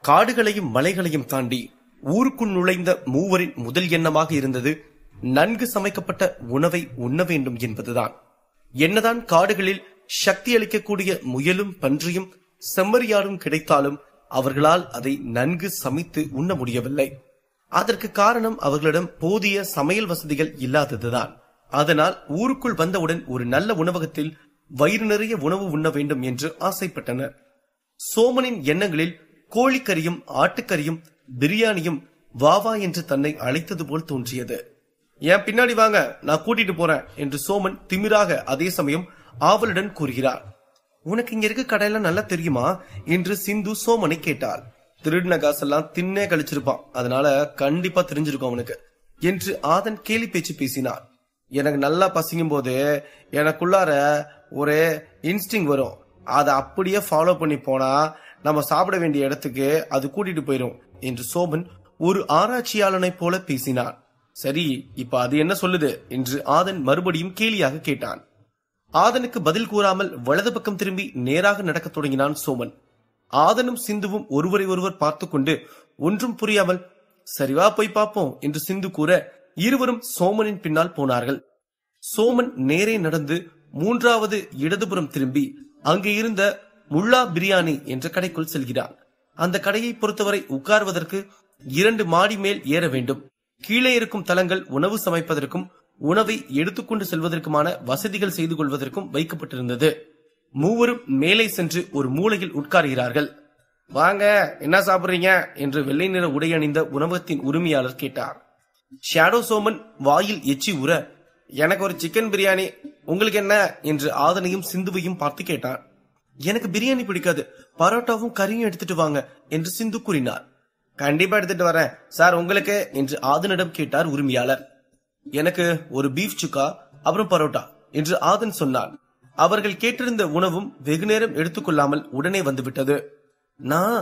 காடுகளையும் மலைகளையும் தாண்டி ஊருக்குள் நுழைந்த மூவரின் முதல் எண்ணமாக இருந்தது நன்கு சமைக்கப்பட்ட உணவை உண்ண வேண்டும் என்பதுதான். என்னதான் காடுகளில் சக்தி அளிக்கக்கூடிய முயலும் பன்றியும் செம்மறியாடும் கிடைத்தாலும் அவர்களால் அதை நன்கு சமைத்து உண்ண முடியவில்லை. அதற்கு காரணம் அவர்களிடம் போதிய சமையல் வசதிகள் இல்லாததுதான். அதனால் ஊருக்குள் வந்தவுடன் ஒரு நல்ல உணவகத்தில் வயிறு நிறைய உணவு உண்ண வேண்டும் என்று ஆசைப்பட்டனர். சோமனின் எண்ணங்களில் கோழிக்கறியும் ஆட்டுக்கறியும் பிரியாணியும் வாவா என்று தன்னை அழைத்தது போல் தோன்றியது. ஏன் பின்னாடி வாங்க, நான் கூட்டிட்டு போறேன் என்று சோமன் திமிராக அதே சமயம் ஆவலுடன் கூறுகிறார். உனக்கு இங்க இருக்க கடையெல்லாம் நல்லா தெரியுமா என்று சிந்து சோமனை கேட்டாள். திருடின காசெல்லாம் தின்னே கழிச்சிருப்பான், அதனால கண்டிப்பா தெரிஞ்சிருக்கும் அவனுக்கு என்று ஆதன் கேலி பேச்சு பேசினார். எனக்கு நல்லா பசிக்கும் போது எனக்குள்ளார ஒரு இன்ஸ்டிங் வரும், அதை அப்படியே ஃபாலோ பண்ணி போனா நம்ம சாப்பிட வேண்டிய இடத்துக்கு அது கூட்டிட்டு போயிரும் என்று சோமன் ஒரு ஆராய்ச்சியாளனை போல பேசினான். சரி, இப்ப அது என்ன சொல்லுது என்று ஆதன் மறுபடியும் கேலியாக கேட்டான். ஆதனுக்கு பதில் கூறாமல் வலது பக்கம் திரும்பி நேராக நடக்க தொடங்கினான் சோமன். ஆதனும் சிந்துவும் ஒருவரை ஒருவர் பார்த்து கொண்டு ஒன்றும் புரியாமல் சரிவா போய் பார்ப்போம் என்று சிந்து கூற இருவரும் சோமனின் பின்னால் போனார்கள். சோமன் நேரே நடந்து மூன்றாவது இடதுபுறம் திரும்பி அங்கே இருந்த முல்லா பிரியாணி என்ற கடைக்குள் செல்கிறான். அந்த கடையை பொறுத்தவரை உட்கார்வதற்கு 2 மாடி மேல் ஏற வேண்டும். கீழே இருக்கும் தளங்கள் உணவு சமைப்பதற்கும் உணவை எடுத்துக்கொண்டு செல்வதற்குமான வசதிகள் செய்து கொள்வதற்கும் வைக்கப்பட்டிருந்தது. மூவரும் மேலே சென்று ஒரு மூலையில் உட்கார்கிறார்கள். வாங்க, என்ன சாப்பிடுறீங்க என்று வெள்ளை நிற உடை அணிந்த உணவகத்தின் உரிமையாளர் கேட்டார். ஷேடோ சோமன் வாயில் எச்சி உற, எனக்கு ஒரு சிக்கன் பிரியாணி, உங்களுக்கு என்ன என்று ஆதனையும் சிந்துவையும் பார்த்து கேட்டான். எனக்கு பிரியாணி பிடிக்காது, பரோட்டாவும் கறியும் எடுத்துட்டு வாங்க என்று சிந்து கூறினார். கண்டிப்பா எடுத்துட்டு வரேன் சார், உங்களுக்கு என்று ஆதனிடம் கேட்டார் உரிமையாளர். எனக்கு ஒரு பீஃப் சுக்கா அப்புறம் பரோட்டா என்று ஆதன் சொன்னான். அவர்கள் கேட்டிருந்த உணவும் வெகுநேரம் எடுத்துக்கொள்ளாமல் உடனே வந்துவிட்டது. நான்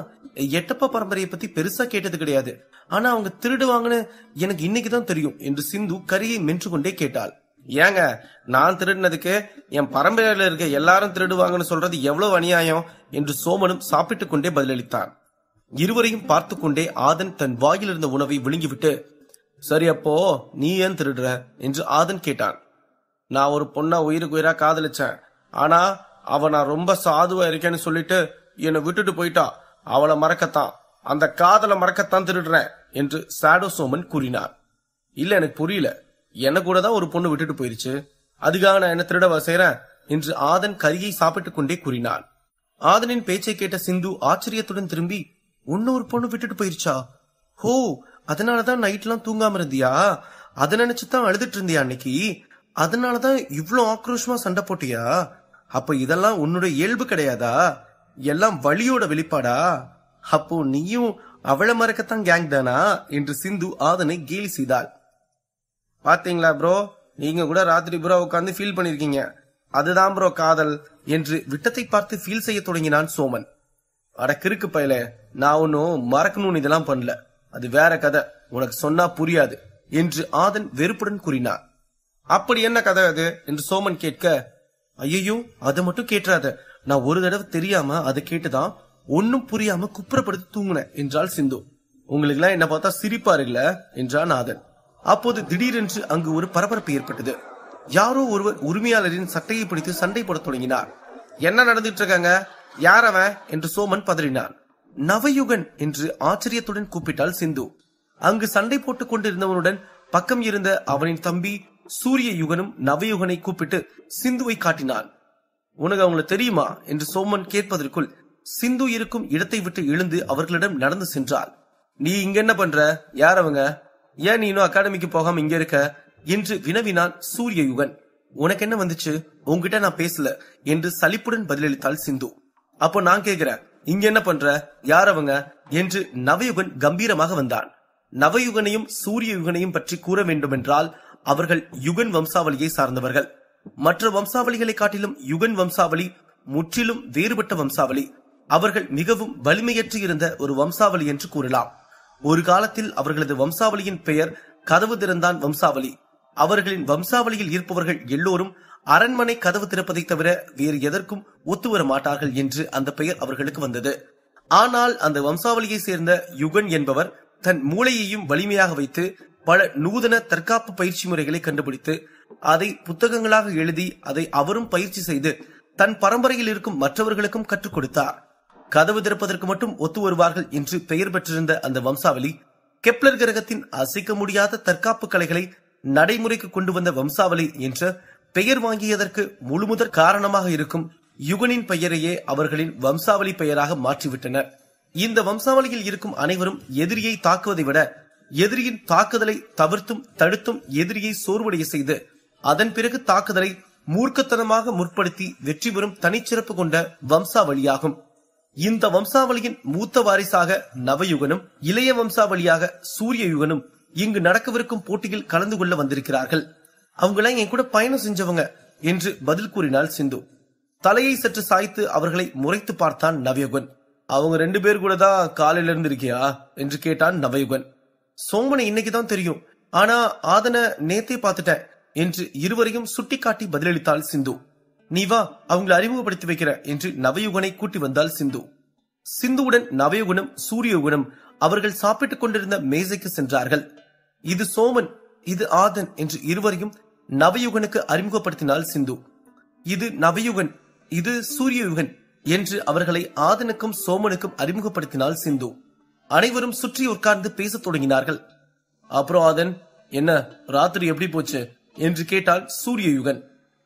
எட்டப்பா பரம்பரையை பத்தி பெருசா கேட்டது கிடையாது, ஆனா அவங்க திருடுவாங்கன்னு எனக்கு இன்னைக்குதான் தெரியும் என்று சிந்து கரியை மென்று கொண்டே கேட்டாள். ஏங்க, நான் திருடினதுக்கு என் பரம்பரையில இருக்க எல்லாரும் திருடுவாங்கன்னு சொல்றது எவ்வளவு அநியாயம் என்று சோமனும் சாப்பிட்டுக் கொண்டே பதிலளித்தான். இருவரையும் பார்த்து கொண்டே ஆதன் தன் வாயில் இருந்த உணவை விழுங்கிவிட்டு, சரி அப்போ நீ ஏன் திருடுற என்று ஆதன் கேட்டான். நான் ஒரு பொண்ணா உயிருக்கு உயிரா காதலிச்சேன், ஆனா அவ நான் ரொம்ப சாதுவா இருக்கேன்னு சொல்லிட்டு என்னை விட்டுட்டு போயிட்டா. அவளை மறக்கத்தான், அந்த காதலை மறக்கத்தான் திருடுறேன் என்று ஷேடோ சோமன் கூறினார். இல்ல, எனக்கு புரியல, என்ன கூட தான் ஒரு பொண்ணு விட்டுட்டு போயிருச்சு, அதுக்காக நான் என்ன திருடவா செய்றேன் என்று ஆதன் கரியை சாப்பிட்டுக் கொண்டே கூறினான். ஆதனின் பேச்சை கேட்ட சிந்து ஆச்சரியத்துடன் திரும்பி, ஒரு பொண்ணு விட்டுட்டு போயிருச்சா? ஹோ, அதனாலதான் நைட்லாம் தூங்காம இருந்தியா? அதை நினைச்சுதான் அழுதுட்டு இருந்தியா அன்னைக்கு? அதனாலதான் இவ்ளோ ஆக்ரோஷமா சண்டை போட்டியா? அப்ப இதெல்லாம் உன்னுடைய இயல்பு கிடையாதா? எல்லாம் வலியோட வெளிப்பாடா? அப்போ நீயும் அவளை மறக்கத்தான் கேங் தானா என்று சிந்து ஆதனை கேலி செய்தாள். பாத்தீங்களா ப்ரோ, நீங்க கூட ராத்திரி ப்ரோ உட்காந்து ஃபீல் பண்ணிருக்கீங்க, அதுதான் ப்ரோ காதல் என்று விட்டத்தை பார்த்து ஃபீல் செய்ய தொடங்கினான் சோமன். அட கிறுக்கு பயல, நான் ஒன்னும் மறக்கணும்னு இதெல்லாம் பண்ணல, அது வேற கதை, உனக்கு சொன்னா புரியாது என்று ஆதன் வெறுப்புடன் கூறினார். அப்படி என்ன கதை அது என்று சோமன் கேட்க, ஐயோ அதை மட்டும் கேட்டுறாத, நான் ஒரு தடவை தெரியாம அதை கேட்டுதான் ஒன்னும் புரியாம குப்புறப்படுத்தி தூங்குனேன் என்றாள் சிந்து. உங்களுக்கு எல்லாம் என்ன பார்த்தா சிரிப்பா இருக்குல்ல என்றான் ஆதன். அப்போது திடீரென்று அங்கு ஒரு பரபரப்பு ஏற்பட்டது. யாரோ ஒருவர் உரிமையாளரின் சட்டையை பிடித்து சண்டை போட தொடங்கினார். என்ன நடந்துட்டு இருக்காங்க, யார் அவன் என்று சோமன் பதறினான். நவயுகன் என்று ஆச்சரியத்துடன் கூப்பிட்டாள் சிந்து. அங்கு சண்டை போட்டுக் கொண்டிருந்தவனுடன் பக்கம் இருந்த அவனின் தம்பி சூரிய யுகனும் நவயுகனை கூப்பிட்டு சிந்துவை காட்டினான். உனக்கு அவங்களை தெரியுமா என்று சோமன் கேட்பதற்குள் சிந்து இருக்கும் இடத்தை விட்டு எழுந்து அவர்களிடம் நடந்து சென்றாள். நீ இங்க என்ன பண்ற, யார் அவங்க, ஏன் நீ இன்னும் அகாடமிக்கு போகாம இங்க இருக்க என்று வினவினான் சூரிய யுகன். உனக்கு என்ன வந்துச்சு, உங்ககிட்ட நான் பேசல என்று சலிப்புடன் பதிலளித்தாள் சிந்து. அப்போ நான் கேக்குறேன், இங்க என்ன பண்ற, யார் அவங்க என்று நவயுகன் கம்பீரமாக வந்தான். நவயுகனையும் சூரிய யுகனையும் பற்றி கூற வேண்டுமென்றால் அவர்கள் யுகன் வம்சாவளியை சார்ந்தவர்கள். மற்ற வம்சாவளிகளை காட்டிலும் யுகன் வம்சாவளி முற்றிலும் வேறுபட்ட வம்சாவளி. அவர்கள் மிகவும் வலிமையற்று இருந்த ஒரு வம்சாவளி என்று கூறலாம். ஒரு காலத்தில் அவர்களது வம்சாவளியின் பெயர் கதவு திறந்தான் வம்சாவளி. அவர்களின் வம்சாவளியில் இருப்பவர்கள் எல்லோரும் அரண்மனை கதவு திறப்பதை தவிர வேறு எதற்கும் ஒத்துவர மாட்டார்கள் என்று அந்த பெயர் அவர்களுக்கு வந்தது. ஆனால் அந்த வம்சாவளியை சேர்ந்த யுகன் என்பவர் தன் மூளையையும் வலிமையாக வைத்து பல நூதன தற்காப்பு பயிற்சி முறைகளை கண்டுபிடித்து அதை புத்தகங்களாக எழுதி அதை அவரும் பயிற்சி செய்து தன் பரம்பரையில் இருக்கும் மற்றவர்களுக்கும் கற்றுக் கொடுத்தார். கதவு திறப்பதற்கு மட்டும் ஒத்து வருவார்கள் என்று பெயர் பெற்றிருந்த அந்த வம்சாவளி கெப்லர் கிரகத்தின் அசைக்க முடியாத தற்காப்பு கலைகளை நடைமுறைக்கு கொண்டு வந்த வம்சாவளி என்ற பெயர் வாங்கியதற்கு முழுமுதற் காரணமாக இருக்கும் யுகனின் பெயரையே அவர்களின் வம்சாவளி பெயராக மாற்றிவிட்டனர். இந்த வம்சாவளியில் இருக்கும் அனைவரும் எதிரியை தாக்குவதை விட எதிரியின் தாக்குதலை தவிர்த்தும் தடுத்தும் எதிரியை சோர்வடைய செய்து அதன் பிறகு தாக்குதலை மூர்க்கத்தனமாக முற்படுத்தி வெற்றி பெறும் தனிச்சிறப்பு கொண்ட வம்சாவளியாகும். இந்த வம்சாவளியின் மூத்த வாரிசாக நவயுகனும் இளைய வம்சாவளியாக சூரிய யுகனும் இங்கு நடக்கவிருக்கும் போட்டியில் கலந்து கொள்ள வந்திருக்கிறார்கள். அவங்களாம் என் கூட பயணம் செஞ்சவங்க என்று பதில் கூறினாள் சிந்து. தலையை சற்று சாய்த்து அவர்களை முறைத்து பார்த்தான் நவயுகன். அவங்க 2 பேர் கூட தான் காலையில இருந்து இருக்கியா என்று கேட்டான் நவயுகன். சோமனை இன்னைக்குதான் தெரியும், ஆனா ஆதனை நேத்தே பார்த்துட்டேன் என்று இருவரையும் சுட்டிக்காட்டி பதிலளித்தாள் சிந்து. நீ வா, அவங்களை அறிமுகப்படுத்தி வைக்கிற என்று நவயுகனை கூட்டி வந்தாள் சிந்து. சிந்துவுடன் நவயுகனும் சூரியயுகனும் அவர்கள் சாப்பிட்டுக் கொண்டிருந்த மேசைக்கு சென்றார்கள். இது சோமன், இது ஆதன் என்று இருவரையும் நவயுகனுக்கு அறிமுகப்படுத்தினாள் சிந்து. இது நவயுகன், இது சூரியயுகன் என்று அவர்களை ஆதனுக்கும் சோமனுக்கும் அறிமுகப்படுத்தினாள் சிந்து. அனைவரும் சுற்றி உட்கார்ந்து பேசத் தொடங்கினார்கள். அப்புறம் ஆதன், என்ன ராத்திரி எப்படி போச்சு என்று கேட்டால் சூரியயுகன்.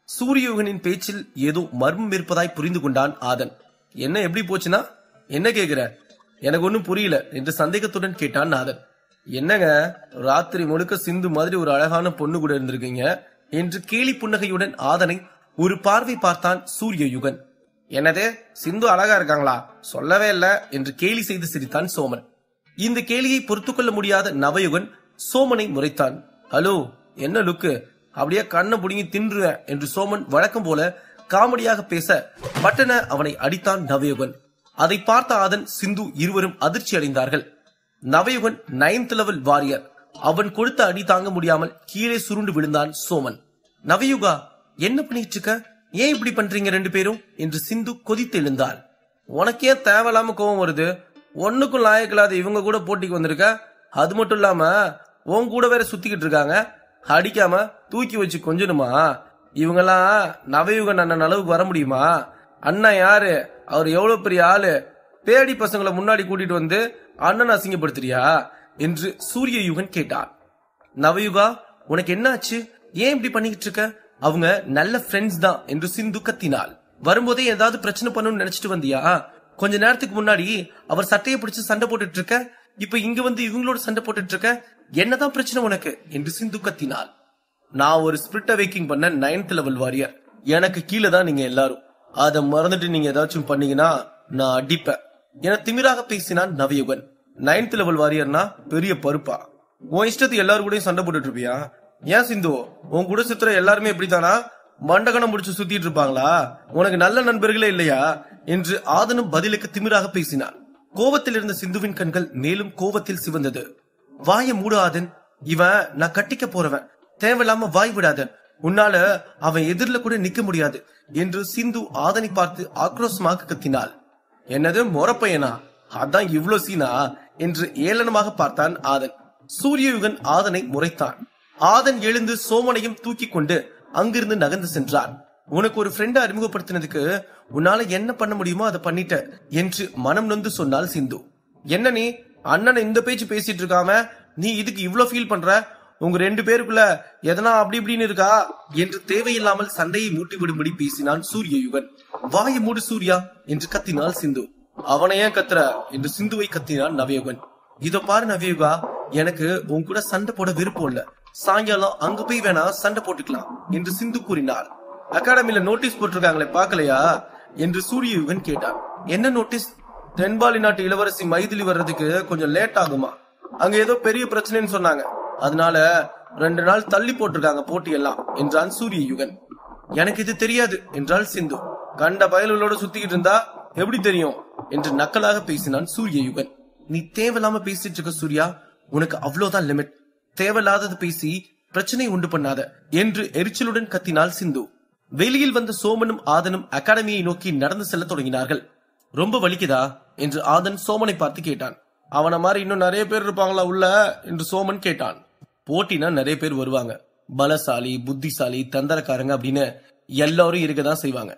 சூரியயுகனின் பேச்சில் ஏதோ மர்மம் இருப்பதாய் புரிந்து கொண்டான் ஆதன். என்ன எப்படி போச்சுன்னா என்ன கேக்குற, எனக்கு ஒன்னும் புரியல என்று சந்தேகத்துடன் கேட்டான் ஆதன். என்னங்க ராத்திரி முழுக்க சிந்து மாதிரி ஒரு அழகான பொண்ணு கூட இருந்திருக்கீங்க என்று கேலி புன்னகையுடன் ஆதனை ஒரு பார்வை பார்த்தான் சூரியயுகன். என்னதே சிந்து அழகா இருக்காங்களா, சொல்லவே இல்ல என்று கேலி செய்து சிரித்தான் சோமன். இந்த கேலியை பொறுத்துக் கொள்ள முடியாத நவயுகன் சோமனை முறைத்தான். ஹலோ, என்ன லுக்கு, அப்படியே கண்ணை புடுங்கி தின்றுவேன் என்று சோமன் வழக்கம் போல காமெடியாக பேச பட்டன அவனை அடித்தான் நவயுகன். அதை பார்த்த ஆதன் சிந்து இருவரும் அதிர்ச்சி அடைந்தார்கள். நவயுகன் 9th லெவல் வாரியர். அவன் கொடுத்த அடி தாங்க முடியாமல் கீழே சுருண்டு விழுந்தான் சோமன். நவயுகா, என்ன பண்ணிட்டு இருக்க, ஏன் இப்படி பண்றீங்க 2 பேரும் என்று சிந்து கொதித்து எழுந்தாள். உனக்கே தேவையில்லாம கோவம் வருது, ஒண்ணுக்கும் லாயக்கில்லாத இவங்க கூட போட்டிக்கு வந்திருக்க, அது மட்டும் இல்லாம உன் கூட வேற சுத்திக்கிட்டு இருக்காங்க, அடிக்காம தூக்கி வச்சு கொஞ்சணுமா? இவங்கெல்லாம் நவயுகன் அண்ணன் அளவுக்கு வர முடியுமா? அண்ணா யாரு, அவர் எவ்வளவு பெரிய ஆளு, பேடி பசங்களை முன்னாடி கூட்டிட்டு வந்து அண்ணன் அசிங்கப்படுத்துறியா என்று சூரியயுகன் கேட்டான். நவயுகா, உனக்கு என்ன ஆச்சு, ஏன் இப்படி பண்ணிக்கிட்டு இருக்க, அவங்க நல்ல ஃப்ரெண்ட்ஸ் தான் என்று சிந்து கத்தினாள். வரும்போதே ஏதாவது பிரச்சனை பண்ணணும்னு நினைச்சிட்டு வந்தியா? கொஞ்ச நேரத்துக்கு முன்னாடி அவர் சட்டையை பிடிச்சு சண்டை போட்டுட்டு இருக்க, இப்ப இங்க வந்து இவங்களோட சண்டை போட்டுட்டு இருக்க, என்னதான் பிரச்சனை உனக்கு என்று சிந்து கத்தினாள். நான் ஒரு ஸ்பிரிட் அவேக்கிங் பண்ண 9th லெவல் வாரியர், எனக்கு கீழே தான் நீங்க எல்லாரும், அதை மறந்துட்டு நீங்க ஏதாச்சும் பண்ணீங்கன்னா நான் அடிப்பேன் என திமிராக பேசினான் நவயுகன். 9th லெவல் வாரியர்னா பெரிய பருப்பா, உன் இஷ்டத்துக்கு எல்லாரும் கூட சண்டை போட்டுட்டு இருப்பியா? ஏன் சிந்து, உன் கூட சுத்துற எல்லாருமே இப்படித்தானா, மண்டகணம் முடிச்சு சுத்திட்டு இருப்பாங்களா, உனக்கு நல்ல நண்பர்களே இல்லையா என்று ஆதனும் பதிலுக்கு திமிராக பேசினான். கோவத்தில் இருந்த சிந்துவின் கண்கள் மேலும் கோவத்தில் சிவந்தது. வாய மூடு ஆதன், இவன் நான் கட்டிக்க போறவன், தேவையில்லாம வாய் விடாத, உன்னால அவன் எதிரில கூட நிக்க முடியாது என்று சிந்து ஆதனை பார்த்து ஆக்ரோஷமாக கத்தினாள். என்னது மொறப்பையனா, அதான் இவ்ளோ சீனா என்று ஏளனமாக பார்த்தான் ஆதன். சூரியயுகன் ஆதனை முறைத்தான். ஆதன் எழுந்து சோமனையும் தூக்கி கொண்டு அங்கிருந்து நகர்ந்து சென்றான். உனக்கு ஒரு ஃப்ரெண்டை அறிமுகப்படுத்தினதுக்கு உன்னால என்ன பண்ண முடியுமோ அதை பண்ணிட்ட என்று மனம் நொந்து சொன்னாள் சிந்து. என்ன நீ அண்ணனை இந்த பேச்சு பேசிட்டு இருக்காம நீ இதுக்கு இவ்ளோ ஃபீல் பண்ற, உங்க 2 பேருக்குள்ள எதனா அப்படி இப்படின்னு இருக்கா என்று தேவையில்லாமல் சண்டையை மூட்டி விடும்படி பேசினான் சூரியயுகன். வாயை மூடு சூர்யா என்று கத்தினாள் சிந்து. அவனை ஏன் கத்துற என்று சிந்துவை கத்தினான் நவயுகன். இத பாரு நவயுகா, எனக்கு உன் கூட சண்டை போட விருப்பம் இல்ல, சாயங்காலம் அங்க போய் வேணா சண்டை போட்டுக்கலாம் என்று சிந்து கூறினாள். அகாடமில நோட்டீஸ் போட்டிருக்காங்களே பாக்கலையா என்று சூரியயுகன் கேட்டான். என்ன நோட்டீஸ்? தென்பாலி நாட்டு இளவரசி மைதிலி வர்றதுக்கு கொஞ்சம் லேட் ஆகுமா, அங்க ஏதோ பெரிய பிரச்சனைன்னு சொன்னாங்க, அதனால 2 நாள் தள்ளி போட்டிருக்காங்க போட்டியெல்லாம் என்றான் சூரியயுகன். எனக்கு இது தெரியாது என்றாள் சிந்து. கண்ட பயல்களோட சுத்திக்கிட்டு இருந்தா எப்படி தெரியும் என்று நக்கலாக பேசினான் சூரியயுகன். நீ தேவையில்லாம பேசிட்டு இருக்க சூர்யா, உனக்கு அவ்வளவுதான் லிமிட், தேவையில்லாதது பேசி பிரச்சனை உண்டு பண்ணாத என்று எரிச்சலுடன் கத்தினாள் சிந்து. வெளியில் வந்த சோமனும் ஆதனும் அகாடமியை நோக்கி நடந்து செல்ல தொடங்கினார்கள். ரொம்ப வலிக்குதா என்று ஆதன் சோமனை பார்த்து கேட்டான். அவன மாதிரி இன்னும் நிறைய பேர் இருப்பாங்களா உள்ள என்று சோமன் கேட்டான். போட்டினா நிறைய பேர் வருவாங்க. பலசாலி, புத்திசாலி, தந்திரக்காரங்க அப்படின்னு எல்லாரும் இருக்கதான் செய்வாங்க.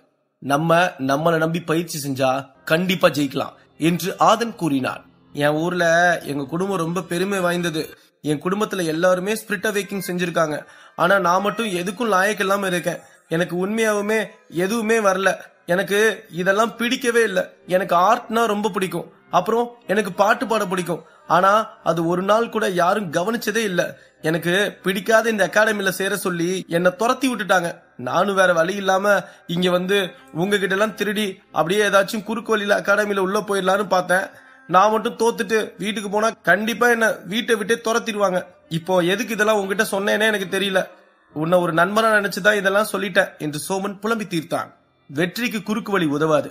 நம்மளை நம்பி பயிற்சி செஞ்சா கண்டிப்பா ஜெயிக்கலாம் என்று ஆதன் கூறினார். என் ஊர்ல எங்க குடும்பம் ரொம்ப பெருமை வாய்ந்தது. என் குடும்பத்துல எல்லாருமே ஸ்பிரிட் அவேக்கிங் செஞ்சிருக்காங்க. ஆனா நான் மட்டும் எதுக்கும் லாயக்கு இல்லாம இருக்கேன். எனக்கு உண்மையாவுமே எதுவுமே வரல. எனக்கு இதெல்லாம் பிடிக்கவே இல்லை. எனக்கு ஆர்ட்னா ரொம்ப பிடிக்கும். அப்புறம் எனக்கு பாட்டு பாட பிடிக்கும். ஆனா அது ஒரு நாள் கூட யாரும் கவனிச்சதே இல்ல. எனக்கு பிடிக்காத இந்த அகாடமில சேர சொல்லி என்ன துரத்தி விட்டுட்டாங்க. நானும் வேற வழி இல்லாம இங்க வந்து உங்ககிட்ட எல்லாம் திருடி அப்படியே ஏதாச்சும் குறுக்கு வழியில அகாடமில உள்ள போயிடலான்னு பார்த்தேன். நான் மட்டும் தோத்துட்டு வீட்டுக்கு போனா கண்டிப்பா என்ன வீட்டை விட்டே துரத்திடுவாங்க. இப்போ எதுக்கு இதெல்லாம் உங்ககிட்ட சொன்னேனே எனக்கு தெரியல. உன்னை ஒரு நண்பனா நினைச்சுதான் இதெல்லாம் சொல்லிட்டேன் என்று சோமன் புலம்பி தீர்த்தான். வெற்றிக்கு குறுக்கு வழி உதவாது.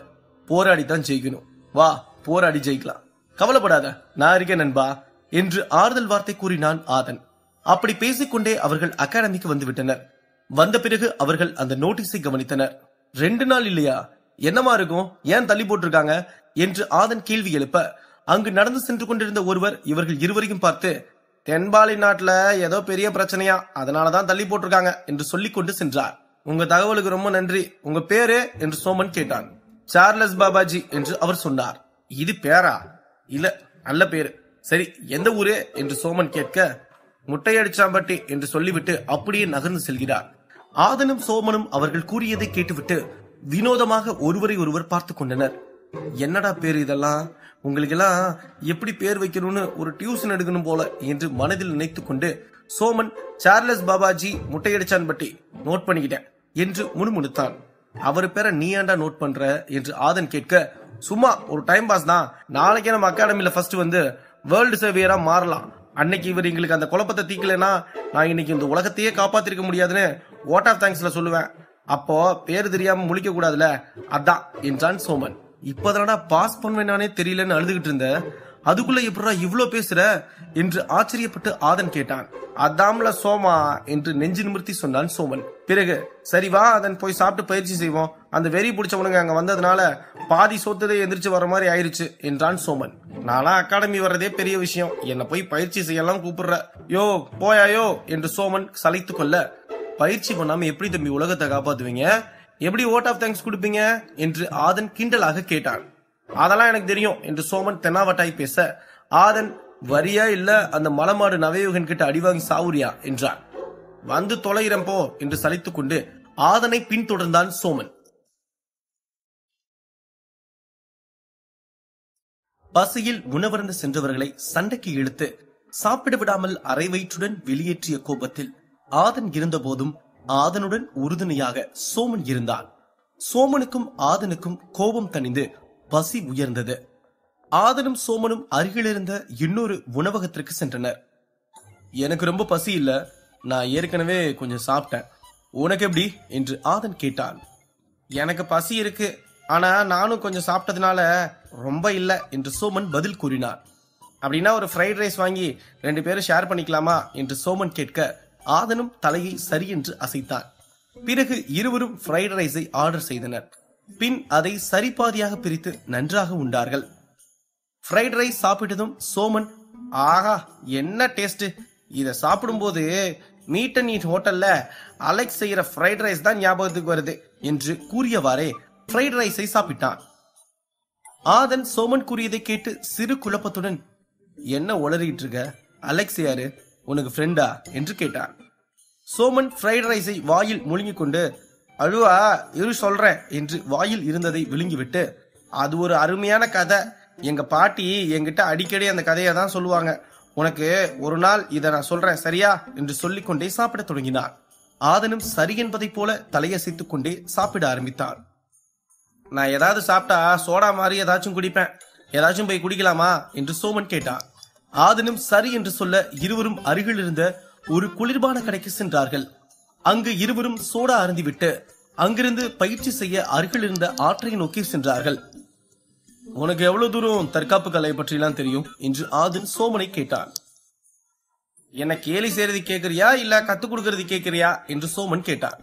போராடித்தான் ஜெயிக்கணும். வா, போராடி ஜெயிக்கலாம். கவலைப்படாத, நான் இருக்கேன் நண்பா என்று ஆறுதல் வார்த்தை கூறினான் ஆதன். அப்படி பேசிக்கொண்டே அவர்கள் அகாடமிக்கு வந்து விட்டனர். வந்த பிறகு அவர்கள் அந்த நோட்டீஸை கவனித்தனர். 2 நாள் இல்லையா, என்னமா இருக்கும், ஏன் தள்ளி போட்டிருக்காங்க என்று ஆதன் கேள்வி எழுப்ப, அங்கு நடந்து சென்று கொண்டிருந்த ஒருவர் இவர்கள் இருவரையும் பார்த்து, தென்பாலி நாட்டுல ஏதோ பெரிய பிரச்சனையா, அதனாலதான் தள்ளி போட்டிருக்காங்க என்று சொல்லிக் கொண்டு சென்றார். உங்க தகவலுக்கு ரொம்ப நன்றி. உங்க பேரு என்று சோமன் கேட்டான். சார்லஸ் பாபாஜி என்று அவர் சொன்னார். இது பேரா? இல்ல, நல்ல பேரு. சரி, எந்த ஊரு என்று சோமன் கேட்க, முட்டையடிச்சாம்பட்டி என்று சொல்லிவிட்டு அப்படியே நகர்ந்து செல்கிறார். ஆதனும் சோமனும் அவர்கள் கூறியதை கேட்டுவிட்டு வினோதமாக ஒருவரை ஒருவர் பார்த்து கொண்டனர். என்னடா பேரு இதெல்லாம், உங்களுக்கு எல்லாம் எப்படி பேர் வைக்கணும்னு ஒரு டியூஷன் எடுக்கணும் போல என்று மனதில் நினைத்துக் கொண்டு சோமன் சார்லஸ் பாபாஜி முட்டையடிச்சான்பட்டி நோட் பண்ணிக்கிட்டேன் என்று முணுமுணுத்தான். அவர் பேரை நீ ஏண்டா நோட் பண்ற என்று ஆதன் கேட்க, சும்மா ஒரு டைம் பாஸ் தான். நாளைக்கே நம்ம அகாடமில ஃபர்ஸ்ட் வந்து வேர்ல்டு சேவியரா மாறலாம். அன்னைக்கு இவர் எங்களுக்கு அந்த குழப்பத்தை தீக்கலனா நான் இன்னைக்கு இந்த உலகத்தையே காப்பாத்திருக்க முடியாதுன்னு ஓட் ஆஃப் தேங்க்ஸ்ல சொல்லுவேன். அப்போ பேரு தெரியாம முழிக்க கூடாதுல, அதான் என்றான் சோமன். இப்பதானடா பாஸ் பண்ணுவேன் நானே தெரியலன்னு அழுதுகிட்டு இருந்த, அதுக்குள்ள எப்படா இவ்ளோ பேசுற என்று ஆச்சரியப்பட்டு ஆதன் கேட்டான். அதாம்ல சோமா என்று நெஞ்சு நிமிர்த்தி சொன்னான் சோமன். பிறகு சரி வா அதன் போய் சாப்பிட்டு பயிற்சி செய்வோம். அந்த வெறி பிடிச்சவனுங்க அங்க வந்ததுனால பாதி சொத்ததை எந்திரிச்சு வர மாதிரி ஆயிருச்சு என்றான் சோமன். நானா அகாடமி வர்றதே பெரிய விஷயம், என்ன போய் பயிற்சி செய்யலாம் கூப்பிடுற, யோ போயாயோ என்று சோமன் சலைத்து கொள்ள, பயிற்சி பண்ணாம எப்படி தம்பி உலகத்தை காப்பாத்துவீங்க, எப்படி ஓட் ஆஃப் தேங்க்ஸ் கொடுப்பீங்க என்று ஆதன் கிண்டலாக கேட்டான். அதெல்லாம் எனக்கு தெரியும் என்று சோமன் தென்னாவட்டாய் பேச, ஆதன் வரியா இல்ல அந்த மலமாடு நவயுகன் கிட்ட அடிவாங்கி சாவுரியா என்றான். வந்து தொலைகிறேன் போ என்று சலித்துக் கொண்டு ஆதனை பின்தொடர்ந்தான் சோமன். பசியில் உணவருந்த சென்றவர்களை சண்டைக்கு இழுத்து சாப்பிட விடாமல் அரை வயிற்றுடன் வெளியேற்றிய கோபத்தில் ஆதன் இருந்த போதும் ஆதனுடன் உறுதுணையாக சோமன் இருந்தான். சோமனுக்கும் ஆதனுக்கும் கோபம் தணிந்து பசி உயர்ந்தது. ஆதனும் சோமனும் அருகிலிருந்த இன்னொரு உணவகத்திற்கு சென்றனர். எனக்கு ரொம்ப பசி இல்ல, நான் ஏற்கனவே கொஞ்சம் சாப்பிட்டேன். உனக்கு எப்படி என்று ஆதன் கேட்டான். எனக்கு பசி இருக்கு, ஆனா நானும் கொஞ்சம் சாப்பிட்டதுனால ரொம்ப இல்ல என்று சோமன் பதில் கூறினார். அப்படின்னா ஒரு ஃப்ரைட் ரைஸ் வாங்கி 2 பேரும் ஷேர் பண்ணிக்கலாமா என்று சோமன் கேட்க, ஆதனும் தலையை சரி என்று அசைத்தான். பிறகு இருவரும் ஃப்ரைட் ரைஸை ஆர்டர் செய்தனர். பின் அதை சரிபாதியாக பிரித்து நன்றாக உண்டார்கள். ஃப்ரைட் ரைஸ் சாப்பிட்டதும் சோமன், ஆஹா என்ன டேஸ்ட், இத சாப்பிடும் போது மீட் அண்ட் ஈட் ஹோட்டல்ல அலெக்ஸ் செய்யற ஃப்ரைட் ரைஸ் தான் ஞாபகத்துக்கு வருது என்று கூறியவாறே ஃப்ரைட் ரைஸை சாப்பிட்டான். ஆதன் சோமன் கூறியதை கேட்டு சிறு குழப்பத்துடன், என்ன உளறிட்டு இருக்க, அலெக்ஸ் யாரு, உனக்கு ஃப்ரெண்டா என்று கேட்டான். சோமன் ஃப்ரைட் ரைஸை வாயில் முழுங்கிக் கொண்டு, அழுவா இரு சொல்றேன் என்று வாயில் இருந்ததை விழுங்கிவிட்டு, அது ஒரு அருமையான கதை, எங்க பாட்டி என்கிட்ட அடிக்கடி அந்த கதையை தான் சொல்லுவாங்க, உனக்கு ஒரு நாள் இதை நான் சொல்றேன் சரியா என்று சொல்லிக்கொண்டே சாப்பிட தொடங்கினான். ஆதனும் சரி என்பதை போல தலையசைத்துக் கொண்டே சாப்பிட ஆரம்பித்தான். நான் ஏதாவது சாப்பிட்டா சோடா மாதிரி ஏதாச்சும் குடிப்பேன், ஏதாச்சும் போய் குடிக்கலாமா என்று சோமன் கேட்டான். ஆதனும் சரி என்று சொல்ல இருவரும் அருகில் இருந்த ஒரு குளிர்பான கடைக்கு சென்றார்கள். அங்கு இருவரும் சோடா அருந்திவிட்டு அங்கிருந்து பயிற்சி செய்ய அருகில் இருந்த ஆற்றை நோக்கி சென்றார்கள். உனக்கு எவ்வளவு தூரம் தற்காப்பு கலை பற்றிலாம் தெரியும் என்று ஆதன் சோமனை கேட்டான். என்ன கேலி செய்யறது கேட்கறியா இல்ல கத்து கொடுக்கறது கேட்கறியா என்று சோமன் கேட்டான்.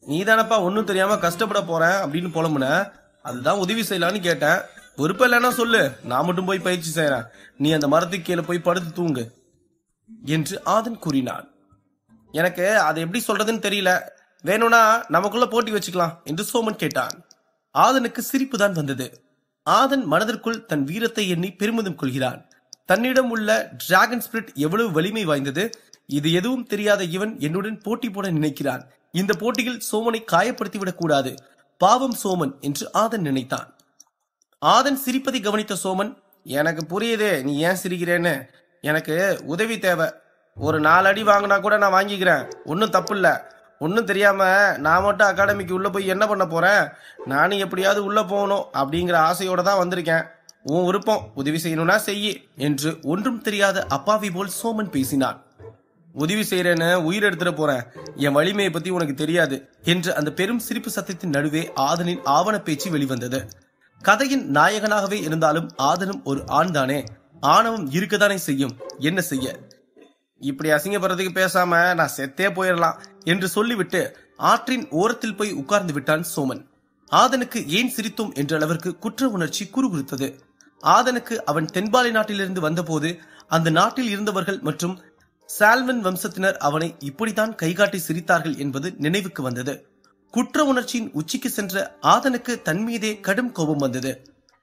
நீதானப்பா ஒன்னும் தெரியாம கஷ்டப்பட போறேன் அப்படின்னு புலம்புன, அதுதான் உதவி செய்யலான்னு கேட்டேன். பொறுப்பு இல்லைன்னா சொல்லு, நான் மட்டும் போய் பயிற்சி செய்யறேன். நீ அந்த மரத்துக்கு கீழே போய் படுத்து தூங்கு என்று ஆதன் கூறினான். எனக்கு அதை எப்படி சொல்றதுன்னு தெரியல, வேணும்னா நமக்குள்ள போட்டி வச்சுக்கலாம் என்று சோமன் கேட்டான். ஆதனுக்கு சிரிப்பு தான் வந்தது. ஆதன் மனதிற்குள் தன் வீரத்தை எண்ணி பெருமிதம் கொள்கிறான். தன்னிடம் உள்ள டிராகன் ஸ்பிரிட் எவ்வளவு வலிமை வாய்ந்தது, இது எதுவும் தெரியாத இவன் என்னுடன் போட்டி போட நினைக்கிறான். இந்த போட்டியில் சோமனை காயப்படுத்திவிடக் கூடாது, பாவம் சோமன் என்று ஆதன் நினைத்தான். ஆதன் சிரிப்பதை கவனித்த சோமன், எனக்கு புரியுது நீ ஏன் சிரிக்கிறேன்னு. எனக்கு உதவி தேவை. ஒரு 4 அடி வாங்கினா கூட நான் வாங்கிக்கிறேன், ஒன்னும் தப்பு இல்ல. ஒன்னும் தெரியாம நான் மட்டும் அகாடமிக்கு உள்ள போய் என்ன பண்ண போறேன்? நானும் எப்படியாவது உள்ள போகணும் அப்படிங்கிற ஆசையோட தான் வந்திருக்கேன். உன் விருப்பம், உதவி செய்யணும்னா செய்யி என்று ஒன்றும் தெரியாத அப்பாவி போல் சோமன் பேசினான். உதவி செய்யறேன்னு உயிர் எடுத்துட போறேன், என் வலிமையை பத்தி உனக்கு தெரியாது என்று அந்த பெரும் சிரிப்பு சத்தத்தின் நடுவே ஆதனின் ஆவண பேச்சு வெளிவந்தது. கதையின் நாயகனாகவே இருந்தாலும் ஆதனும் ஒரு ஆண் தானே, ஆணவம் இருக்கதானே செய்யும், என்ன செய்ய. இப்படி அசிங்கப்படுறதுக்கு பேசாம நான் செத்தே போயிடலாம் என்று சொல்லிவிட்டு ஆற்றின் ஓரத்தில் போய் உட்கார்ந்து விட்டான் சோமன். ஆதனுக்கு ஏன் சிரித்தோம் என்ற அளவிற்கு குற்ற உணர்ச்சி குறுகுறுத்தது. ஆதனுக்கு அவன் தென்பாலை நாட்டிலிருந்து வந்தபோது அந்த நாட்டில் இருந்தவர்கள் மற்றும் சால்வன் வம்சத்தினர் அவனை இப்படித்தான் கைகாட்டி சிரித்தார்கள் என்பது நினைவுக்கு வந்தது. குற்ற உணர்ச்சியின் உச்சிக்கு சென்ற ஆதனுக்கு தன் மீதே கடும் கோபம் வந்தது.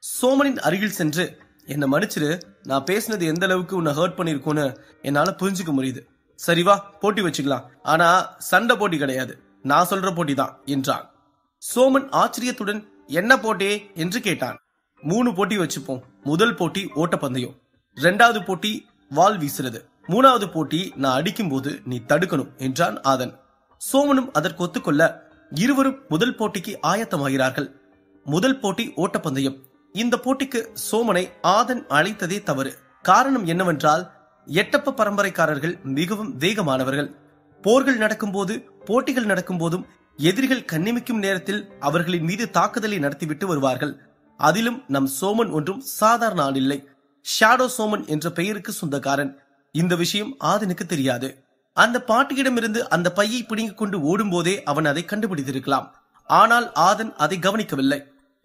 சோமனின் அருகில் சென்று, என்ன மன்னிச்சிரு, நான் பேசினது எந்த அளவுக்கு உன்னை ஹர்ட் பண்ணிருக்கோன்னு என்னால புரிஞ்சுக்க முடியுது. சரிவா, போட்டி வச்சுக்கலாம். ஆனா சண்டை போட்டி கிடையாது, நான் சொல்ற போட்டி தான் என்றான். சோமன் ஆச்சரியத்துடன் என்ன போட்டி என்று கேட்டான். 3 போட்டி வச்சுப்போம். முதல் போட்டி ஓட்டப்பந்தயம், 2வது போட்டி வாள் வீசுறது, 3வது போட்டி நான் அடிக்கும் போது நீ தடுக்கணும் என்றான் ஆதன். சோமனும் அதற்கு ஒத்துக்கொள்ள இருவரும் முதல் போட்டிக்கு ஆயத்தமாகிறார்கள். முதல் போட்டி ஓட்டப்பந்தயம். இந்த போட்டிக்கு சோமனை ஆதன் அழைத்ததே தவறு. காரணம் என்னவென்றால், எட்டப்ப பரம்பரைக்காரர்கள் மிகவும் வேகமானவர்கள். போர்கள் நடக்கும் போது, போட்டிகள் நடக்கும் போதும் எதிரிகள் கண்ணிமிக்கும் நேரத்தில் அவர்களின் மீது தாக்குதலை நடத்திவிட்டு வருவார்கள். அதிலும் நம் சோமன் ஒன்றும் சாதாரண ஆள் இல்லை. ஷாடோ சோமன் என்ற பெயருக்கு சொந்தக்காரன். இந்த விஷயம் ஆதனுக்கு தெரியாது. அந்த பாட்டியிடமிருந்து அந்த பையை பிடுங்கிக் கொண்டு ஓடும் போதே அவன் அதை கண்டுபிடித்திருக்கலாம். ஆனால் ஆதன் அதை கவனிக்கவில்லை.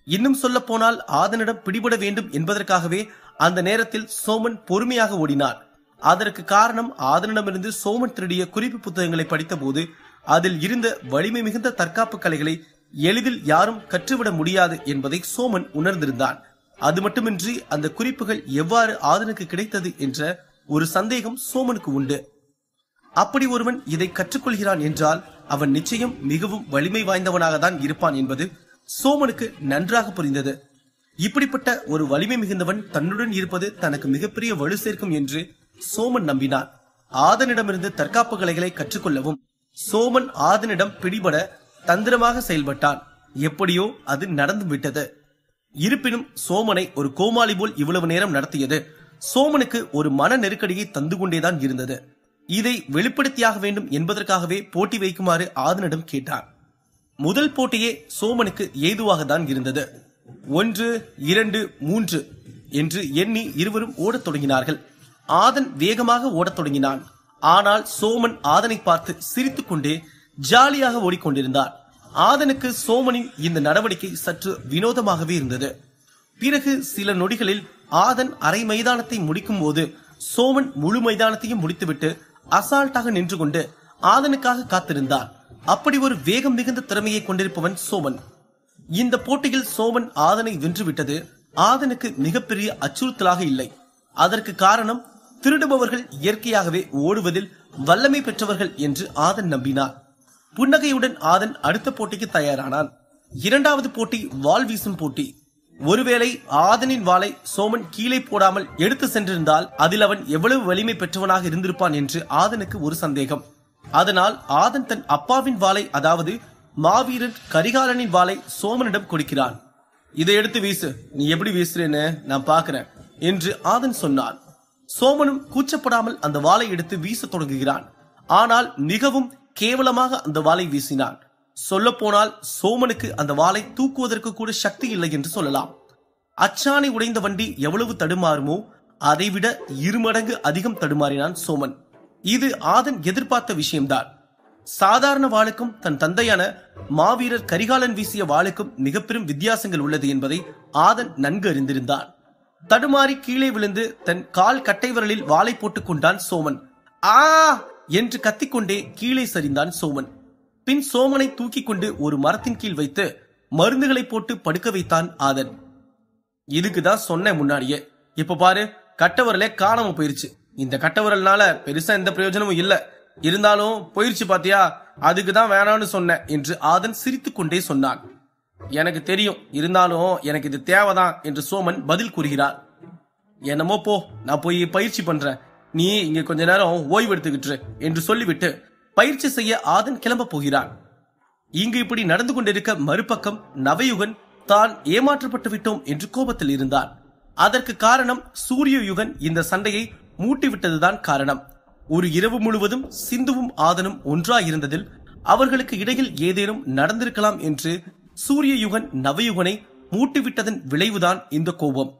இன்னும் சொல்ல போனால் ஆதனிடம் பிடிபட வேண்டும் என்பதற்காகவே அந்த நேரத்தில் சோமன் பொறுமையாக ஓடினான். அதற்கு காரணம், ஆதனிடமிருந்து சோமன் திருடிய குறிப்பு புத்தகங்களை படித்த போது அதில் இருந்த வலிமை மிகுந்த தற்காப்பு கலைகளை எளிதில் யாரும் கற்றுவிட முடியாது என்பதை சோமன் உணர்ந்திருந்தான். அது மட்டுமின்றி அந்த குறிப்புகள் எவ்வாறு ஆதனுக்கு கிடைத்தது என்ற ஒரு சந்தேகம் சோமனுக்கு உண்டு. அப்படி ஒருவன் இதை கற்றுக்கொள்கிறான் என்றால் அவன் நிச்சயம் மிகவும் வலிமை வாய்ந்தவனாக தான் இருப்பான் என்பது சோமனுக்கு நன்றாக புரிந்தது. இப்படிப்பட்ட ஒரு வலிமை மிகுந்தவன் தன்னுடன் இருப்பது தனக்கு மிகப்பெரிய வலு சேர்க்கும் என்று சோமன் நம்பினான். ஆதனிடமிருந்து தற்காப்பு கலைகளை கற்றுக்கொள்ளவும் சோமன் ஆதனிடம் பிடிபட தந்திரமாக செயல்பட்டான். எப்படியோ அது நடந்து விட்டது. இருப்பினும் சோமனை ஒரு கோமாளி போல் இவ்வளவு நேரம் நடத்தியது சோமனுக்கு ஒரு மன நெருக்கடியை தந்து கொண்டேதான் இருந்தது. இதை வெளிப்படுத்தியாக வேண்டும் என்பதற்காகவே போட்டி வைக்குமாறு ஆதனிடம் கேட்டான். முதல் போட்டியே சோமனுக்கு ஏதுவாக தான் இருந்தது. 1, 2, 3 என்று எண்ணி இருவரும் ஓடத் தொடங்கினார்கள். ஆதன் வேகமாக ஓடத் தொடங்கினான். ஆனால் சோமன் ஆதனை பார்த்து சிரித்துக் கொண்டே ஜாலியாக ஓடிக்கொண்டிருந்தார். ஆதனுக்கு சோமனின் இந்த நடவடிக்கை சற்று வினோதமாகவே இருந்தது. பிறகு சில நொடிகளில் ஆதன் அரை மைதானத்தை முடிக்கும் போது சோமன் முழு மைதானத்தையும் முடித்துவிட்டு அசால்ட்டாக நின்று கொண்டு ஆதனுக்காக காத்திருந்தார். அப்படி ஒரு வேகம் மிகுந்த திறமையை கொண்டிருப்பவன் சோமன். இந்த போட்டியில் சோமன் ஆதனை வென்றுவிட்டது ஆதனுக்கு மிகப்பெரிய அச்சுறுத்தலாக இல்லை. அதற்கு காரணம், திருடுபவர்கள் இயற்கையாகவே ஓடுவதில் வல்லமை பெற்றவர்கள் என்று ஆதன் நம்பினார். புன்னகையுடன் ஆதன் அடுத்த போட்டிக்கு தயாரானான். 2வது போட்டி வாள் வீசும் போட்டி. ஒருவேளை ஆதனின் வாளை சோமன் கீழே போடாமல் எடுத்து சென்றிருந்தால் அதில் அவன் எவ்வளவு வலிமை பெற்றவனாக இருந்திருப்பான் என்று ஆதனுக்கு ஒரு சந்தேகம். அதனால் ஆதன் தன் அப்பாவின் வாளை, அதாவது மாவீரன் கரிகாலனின் வாளை சோமனிடம் கொடுக்கிறான். இதை எடுத்து வீசு, நீ எப்படி வீசுறேன்னு நான் பாக்குறேன் என்று ஆதன் சொன்னான். சோமனும் கூச்சப்படாமல் அந்த வாளை எடுத்து வீச தொடங்குகிறான். ஆனால் மிகவும் கேவலமாக அந்த வாளை வீசினான். சொல்ல போனால் சோமனுக்கு அந்த வாளை தூக்குவதற்கு கூட சக்தி இல்லை என்று சொல்லலாம். அச்சாணி உடைந்த வண்டி எவ்வளவு தடுமாறுமோ அதைவிட 2 மடங்கு அதிகம் தடுமாறினான் சோமன். இது ஆதன் எதிர்பார்த்த விஷயம்தான். சாதாரண வாளுக்கும் தன் தந்தையான மாவீரர் கரிகாலன் வீசிய வாளுக்கும் மிக பெரும் வித்தியாசங்கள் உள்ளது என்பதை ஆதன் நன்கு அறிந்திருந்தான். தடுமாறி கீழே விழுந்து தன் கால் கட்டை விரலில் வாளை போட்டுக் கொண்டான் சோமன். ஆ என்று கத்திக்கொண்டே கீழே சரிந்தான் சோமன். பின் சோமனை தூக்கி கொண்டு ஒரு மரத்தின் கீழ் வைத்து மருந்துகளை போட்டு படுக்க வைத்தான் ஆதன். இதுக்குதான் சொன்ன முன்னாடியே, இப்ப பாரு கட்டவரலே காணாம போயிருச்சு. இந்த கட்டவரல்னால பெருசா எந்த பிரயோஜனமும் இல்ல, இருந்தாலும் போயிருச்சு பாத்தியா, அதுக்குதான் வேணான்னு சொன்ன என்று ஆதன் சிரித்துக் கொண்டே சொன்னான். எனக்கு தெரியும், இருந்தாலும் எனக்கு இது தேவைதான் என்று சோமன் பதில் கூறுகிறார். என்னமோ போ, நான் போய் பயிற்சி பண்றேன், நீ இங்க கொஞ்ச நேரம் ஓய்வு எடுத்துக்கிட்டு என்று சொல்லிவிட்டு பயிற்சி செய்ய ஆதன் கிளம்ப போகிறான். இங்கு இப்படி நடந்து கொண்டிருக்க மறுபக்கம் நவயுகன் தான் ஏமாற்றப்பட்டு விட்டோம் என்று கோபத்தில் இருந்தான். அதற்கு காரணம் சூரியயுகன் இந்த சண்டையை மூட்டிவிட்டதுதான் காரணம். ஒரு இரவு முழுவதும் சிந்துவும் ஆதனும் ஒன்றாயிருந்ததில் அவர்களுக்கு இடையில் ஏதேனும் நடந்திருக்கலாம் என்று சூரியயுகன் நவயுகனை மூட்டிவிட்டதன் விளைவுதான் இந்த கோபம்.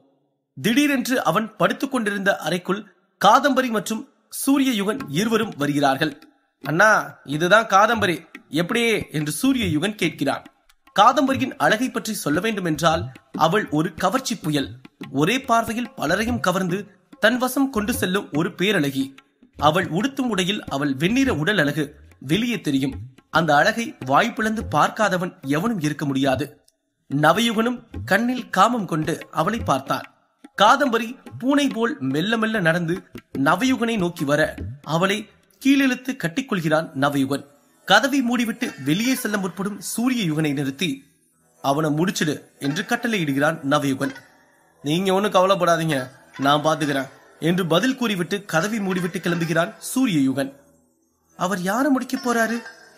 திடீரென்று அவன் படுத்துக் கொண்டிருந்த அறைக்குள் காதம்பரி மற்றும் சூரியயுகன் இருவரும் வருகிறார்கள். அண்ணா, இதுதான் காதம்பரி, எப்படியே என்று சூரியயுகன் கேட்கிறான். காதம்பரியின் அழகை பற்றி சொல்ல வேண்டும் என்றால் அவள் ஒரு கவர்ச்சி புயல். ஒரே பார்வையில் பலரையும் கவர்ந்து தன் வசம் கொண்டு செல்லும் ஒரு பேரழகி. அவள் உடுத்தும் உடையில் அவள் வெண்ணிற உடல் அழகு வெளியே தெரியும். அந்த அழகை வாய்ப்பிழந்து பார்க்காதவன் எவனும் இருக்க முடியாது. நவயுகனும் கண்ணில் காமம் கொண்டு அவளை பார்த்தான். காதம்பரி பூனை போல் மெல்ல மெல்ல நடந்து நவயுகனை நோக்கி வர அவளை கீழிழுத்து கட்டிக்கொள்கிறான் நவயுகன். கதவை மூடிவிட்டு வெளியே செல்ல முற்படும் சூரியயுகனை நிறுத்தி அவனை முடிச்சிடு என்று கட்டளையிடுகிறான் நவயுகன். நீங்க ஒன்னும் கவலைப்படாதீங்க, நான் பாத்துக்கிறேன் என்று பதில் கூறிவிட்டு கதவை மூடிவிட்டு கிளம்புகிறான் சூரியயுகன். அவர் யாரை முடிக்க போறாரு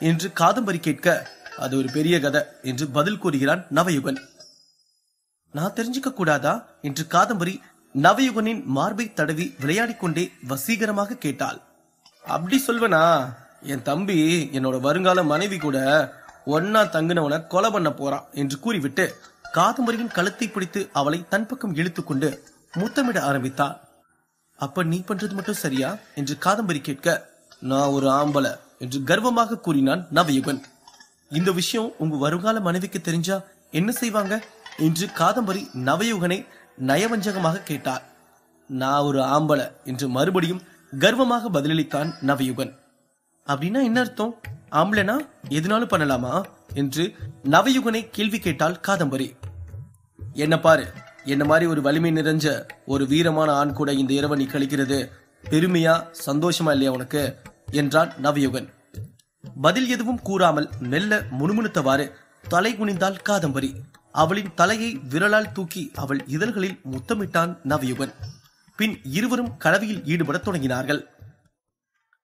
என்று காதம்பரி கேட்க, அது ஒரு பெரிய கதை என்று பதில் கூறுகிறான் நவயுகன். நான் தெரிஞ்சுக்க கூடாதா என்று காதம்பரி நவயுகனின் மார்பை தடவி விளையாடிக் கொண்டே வசீகரமாக கேட்டாள். அப்படி சொல்வனா, என் தம்பி என்னோட வருங்கால மனைவி கூட ஒன்னா தங்குனவனை கொலை பண்ண போறான் என்று கூறிவிட்டு காதம்பரியின் கழுத்தை பிடித்து அவளை தன் பக்கம் இழுத்துக் கொண்டு முத்தமிட ஆரம்பித்தான். அப்ப நீ பண்றது மட்டும் சரியா என்று காதம்பரி கேட்க, நான் ஒரு ஆம்பளை என்று கர்வமாக கூறினான் நவயுகன். இந்த விஷயம் உங்க வருங்கால மனைவிக்கு தெரிஞ்சா என்ன செய்வாங்க என்று காதம்பரி நவயுகனை நயவஞ்சகமாக கேட்டார். நான் ஒரு ஆம்பளை என்று மறுபடியும் கர்வமாக பதிலளித்தான் நவயுகன். அப்படின்னா என்ன அர்த்தம்? ஆம்பளைனா எதுனாலும் பண்ணலாமா என்று நவயுகனை கேள்வி கேட்டாள் காதம்பரி. என்ன பாரு, என்ன மாதிரி ஒரு வலிமை நிறைஞ்ச ஒரு வீரமான ஆண் கூட இந்த இரவை நீ கழிக்கிறது பெருமையா சந்தோஷமா இல்லையா உனக்கு என்றான் நவயுகன். பதில் எதுவும் கூறாமல் மெல்ல முணுமுணுத்தவாறு தலை குனிந்தாள் காதம்பரி. அவளின் தலையை விரலால் தூக்கி அவள் இதழ்களில் முத்தமிட்டான் நவயுகன். பின் இருவரும் கலவியில் ஈடுபட தொடங்கினார்கள்.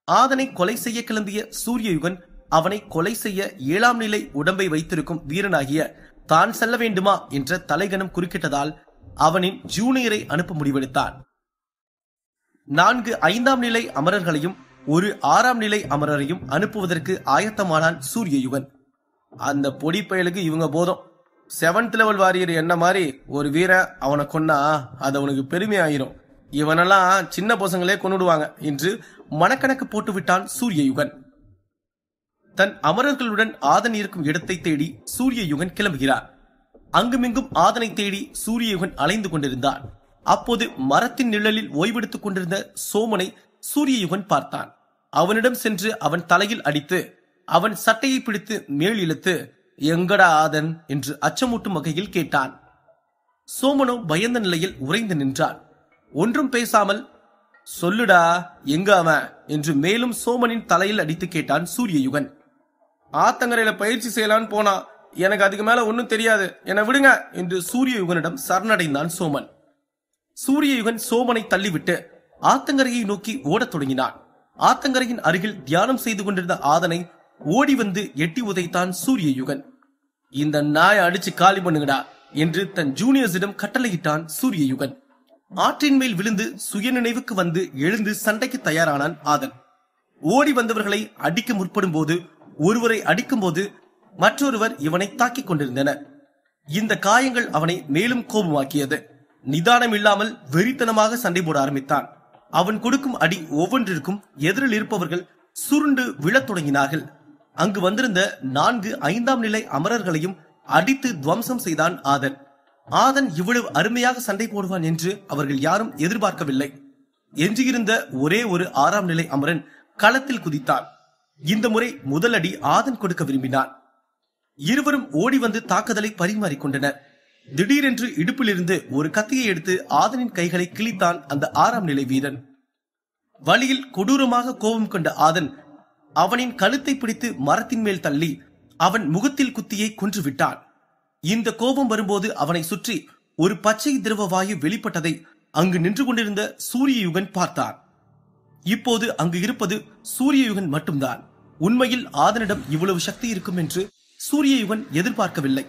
ஆதனை கொலை செய்ய கிளம்பிய சூரியயுகன் அவனை கொலை செய்ய 7ஆம் நிலை உடம்பை வைத்திருக்கும் வீரனாகிய தான் செல்ல வேண்டுமா என்ற தலைகணம் குறுக்கிட்டதால் அவனின் ஜூனியரை அனுப்ப முடிவெடுத்தான். 4 5ஆம் நிலை அமரர்களையும் ஒரு 6ஆம் நிலை அமரரையும் அனுப்புவதற்கு ஆயத்தமானான் சூரியயுகன். அந்த பொடி பயலுக்கு இவங்க போதும். 7th லெவல் வாரியர் என்ன மாதிரி ஒரு வீரன் அவனை கொன்னா அது அவனுக்கு பெருமையாயிரும். இவனெல்லாம் சின்ன பசங்களே கொன்னுடுவாங்க என்று மனக்கணக்கு போட்டு விட்டான் சூரியயுகன். தன் அமரர்களுடன் ஆதன் இருக்கும் இடத்தை தேடி சூரியயுகன் கிளம்புகிறார். அங்குமிங்கும் ஆதனை தேடி சூரியயுகன் அலைந்து கொண்டிருந்தான். அப்போது மரத்தின் நிழலில் ஓய்வெடுத்துக் கொண்டிருந்த சோமனை சூரியயுகன் பார்த்தான். அவனிடம் சென்று அவன் தலையில் அடித்து அவன் சட்டையை பிடித்து மேல் இழுத்து, எங்கடா ஆதன் என்று அச்சமூட்டும் வகையில் கேட்டான். சோமனோ பயந்த நிலையில் உறைந்து நின்றான். ஒன்றும் பேசாமல், சொல்லுடா எங்க அவன் என்று மேலும் சோமனின் தலையில் அடித்து கேட்டான் சூரியயுகன். ஆத்தங்கரையில பயிற்சி செய்யலான்னு போனா, எனக்கு அதுக்கு மேல ஒன்னும் தெரியாது, என விடுங்க என்று சூரியயுகனிடம் சரணடைந்தான் சோமன். சூரியயுகன் சோமனை தள்ளிவிட்டு ஆத்தங்கரையை நோக்கி ஓடத் தொடங்கினான். ஆத்தங்கரையின் அருகில் தியானம் செய்து கொண்டிருந்த ஆதனை ஓடி வந்து எட்டி உதைத்தான் சூரியயுகன். இந்த நாயை அடிச்சு காலி பண்ணுங்கடா என்று தன் ஜூனியர்ஸிடம் கட்டளையிட்டான் சூரியயுகன். ஆற்றின் மேல் விழுந்து சுயநினைவுக்கு வந்து எழுந்து சண்டைக்கு தயாரானான் ஆதன். ஓடி வந்தவர்களை அடிக்க முற்படும் போது, ஒருவரை அடிக்கும் போது மற்றொருவர் இவனை தாக்கிக் கொண்டிருந்தனர். இந்த காயங்கள் அவனை மேலும் கோபமாக்கியது. நிதானம் இல்லாமல் வெறித்தனமாக சண்டை போட ஆரம்பித்தான். அவன் கொடுக்கும் அடி ஒவ்வொன்றிற்கும் எதிரில் இருப்பவர்கள் சுருண்டு விழத் தொடங்கினார்கள். அங்கு வந்திருந்த 4 5ஆம் நிலை அமரர்களையும் அடித்து துவம்சம் செய்தான் ஆதன். ஆதன் இவ்வளவு அருமையாக சண்டை போடுவான் என்று அவர்கள் யாரும் எதிர்பார்க்கவில்லை. எஞ்சியிருந்த ஒரே ஒரு 6ஆம் நிலை அமரன் களத்தில் குதித்தான். இந்த முறை முதல் அடி ஆதன் கொடுக்க விரும்பினான். இருவரும் ஓடி வந்து தாக்குதலை பரிமாறிக்கொண்டனர். திடீரென்று இடுப்பிலிருந்து ஒரு கத்தியை எடுத்து ஆதனின் கைகளை கிழித்தான் அந்த 6ஆம் நிலை வீரன். வழியில் கொடூரமாக கோபம் கொண்ட ஆதன் அவனின் கழுத்தை பிடித்து மரத்தின் மேல் தள்ளி அவன் முகத்தில் குத்தியை கொன்றுவிட்டான். இந்த கோபம் வரும்போது அவனை சுற்றி ஒரு பச்சை திரவ வாயு வெளிப்பட்டதை அங்கு நின்று கொண்டிருந்த சூரியயுகன் பார்த்தான். இப்போது அங்கு இருப்பது சூரியயுகன் மட்டும்தான். உண்மையில் ஆதனிடம் இவ்வளவு சக்தி இருக்கும் என்று சூரியயுகன் எதிர்பார்க்கவில்லை.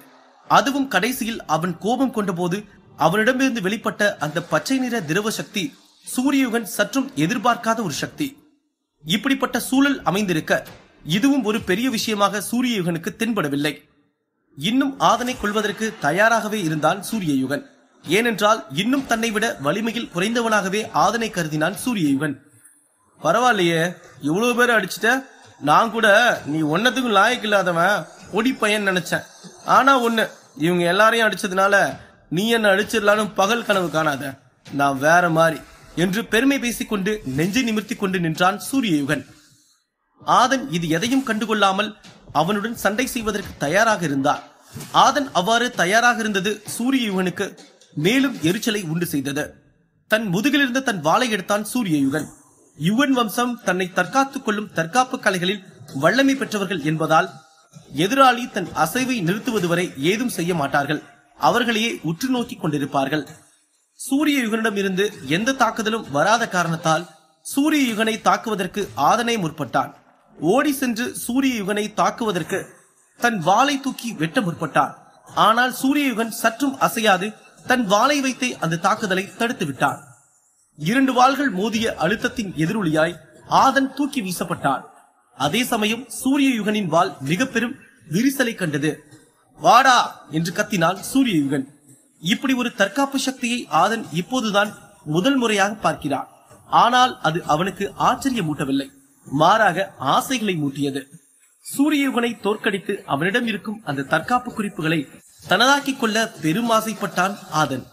அதுவும் கடைசியில் அவன் கோபம் கொண்டபோது அவனிடமிருந்து வெளிப்பட்ட அந்த பச்சை நிற திரவ சக்தி சூரியயுகன் சற்றும் எதிர்பார்க்காத ஒரு சக்தி. இப்படிப்பட்ட சூழல் அமைந்திருக்க இதுவும் ஒரு பெரிய விஷயமாக சூரியயுகனுக்கு தென்படவில்லை. இன்னும் ஆதனை கொள்வதற்கு தயாராகவே இருந்தான் சூரியயுகன். ஏனென்றால் இன்னும் தன்னை விட வலிமையில் குறைந்தவனாகவே ஆதனை கருதினான் சூரியயுகன். பரவாயில்லையே, இவ்வளவு பேர் அடிச்சுட்ட, நான் கூட நீ ஒன்னத்துக்கும் லாயக்கு இல்லாதவன் ஒடி பையன் நினைச்சேன். ஆனா ஒண்ணு, இவங்க எல்லாரையும் அடிச்சதுனால நீ என்ன அடிச்சிடலான்னு பகல் கனவு காணாத, நான் வேற மாதிரி என்று பெருமை பேசிக்கொண்டு நெஞ்சை நிமிர்த்தி கொண்டு நின்றான் சூரியயுகன். ஆதன் இது எதையும் கண்டுகொள்ளாமல் அவனுடன் சண்டை செய்வதற்கு தயாராக இருந்தார். ஆதன் அவ்வாறு தயாராக இருந்தது சூரியயுகனுக்கு மேலும் எரிச்சலை உண்டு செய்தது. தன் முதுகிலிருந்து தன் வாளை எடுத்தான் சூரியயுகன். யுகன் வம்சம் தன்னை தற்காத்துக் கொள்ளும் தற்காப்பு கலைகளில் வல்லமை பெற்றவர்கள் என்பதால் எதிராளி தன் அசைவை நிறுத்துவது வரை ஏதும் செய்ய மாட்டார்கள். அவர்களையே உற்று நோக்கி கொண்டிருப்பார்கள். சூரியயுகனிடம் இருந்து எந்த தாக்குதலும் வராத காரணத்தால் சூரியயுகனை தாக்குவதற்கு ஆதனை முற்பட்டான். ஓடி சென்று சூரியயுகனை தாக்குவதற்கு தன் வாளை தூக்கி வெட்ட முற்பட்டான். ஆனால் சூரியயுகன் சற்றும் அசையாது தன் வாளை வைத்தே அந்த தாக்குதலை தடுத்து விட்டான். 2 வாள்கள் மோதிய அழுத்தத்தின் எதிரொலியாய் ஆதன் தூக்கி வீசப்பட்டான். அதே சமயம் சூரியயுகனின் வாள் மிக பெரும் விரிசலை கண்டது. வாடா என்று கத்தினான் சூரியயுகன். இப்படி ஒரு தற்காப்பு சக்தியை ஆதன் இப்போதுதான் முதல் முறையாக பார்க்கிறான். ஆனால் அது அவனுக்கு ஆச்சரியமூட்டவில்லை, மாறாக ஆசைகளை மூட்டியது. சூரியயுகனை தோற்கடித்து அவனிடம் இருக்கும் அந்த தற்காப்பு குறிப்புகளை தனதாக்கிக் கொள்ள பெரும் ஆசைப்பட்டான் ஆதன்.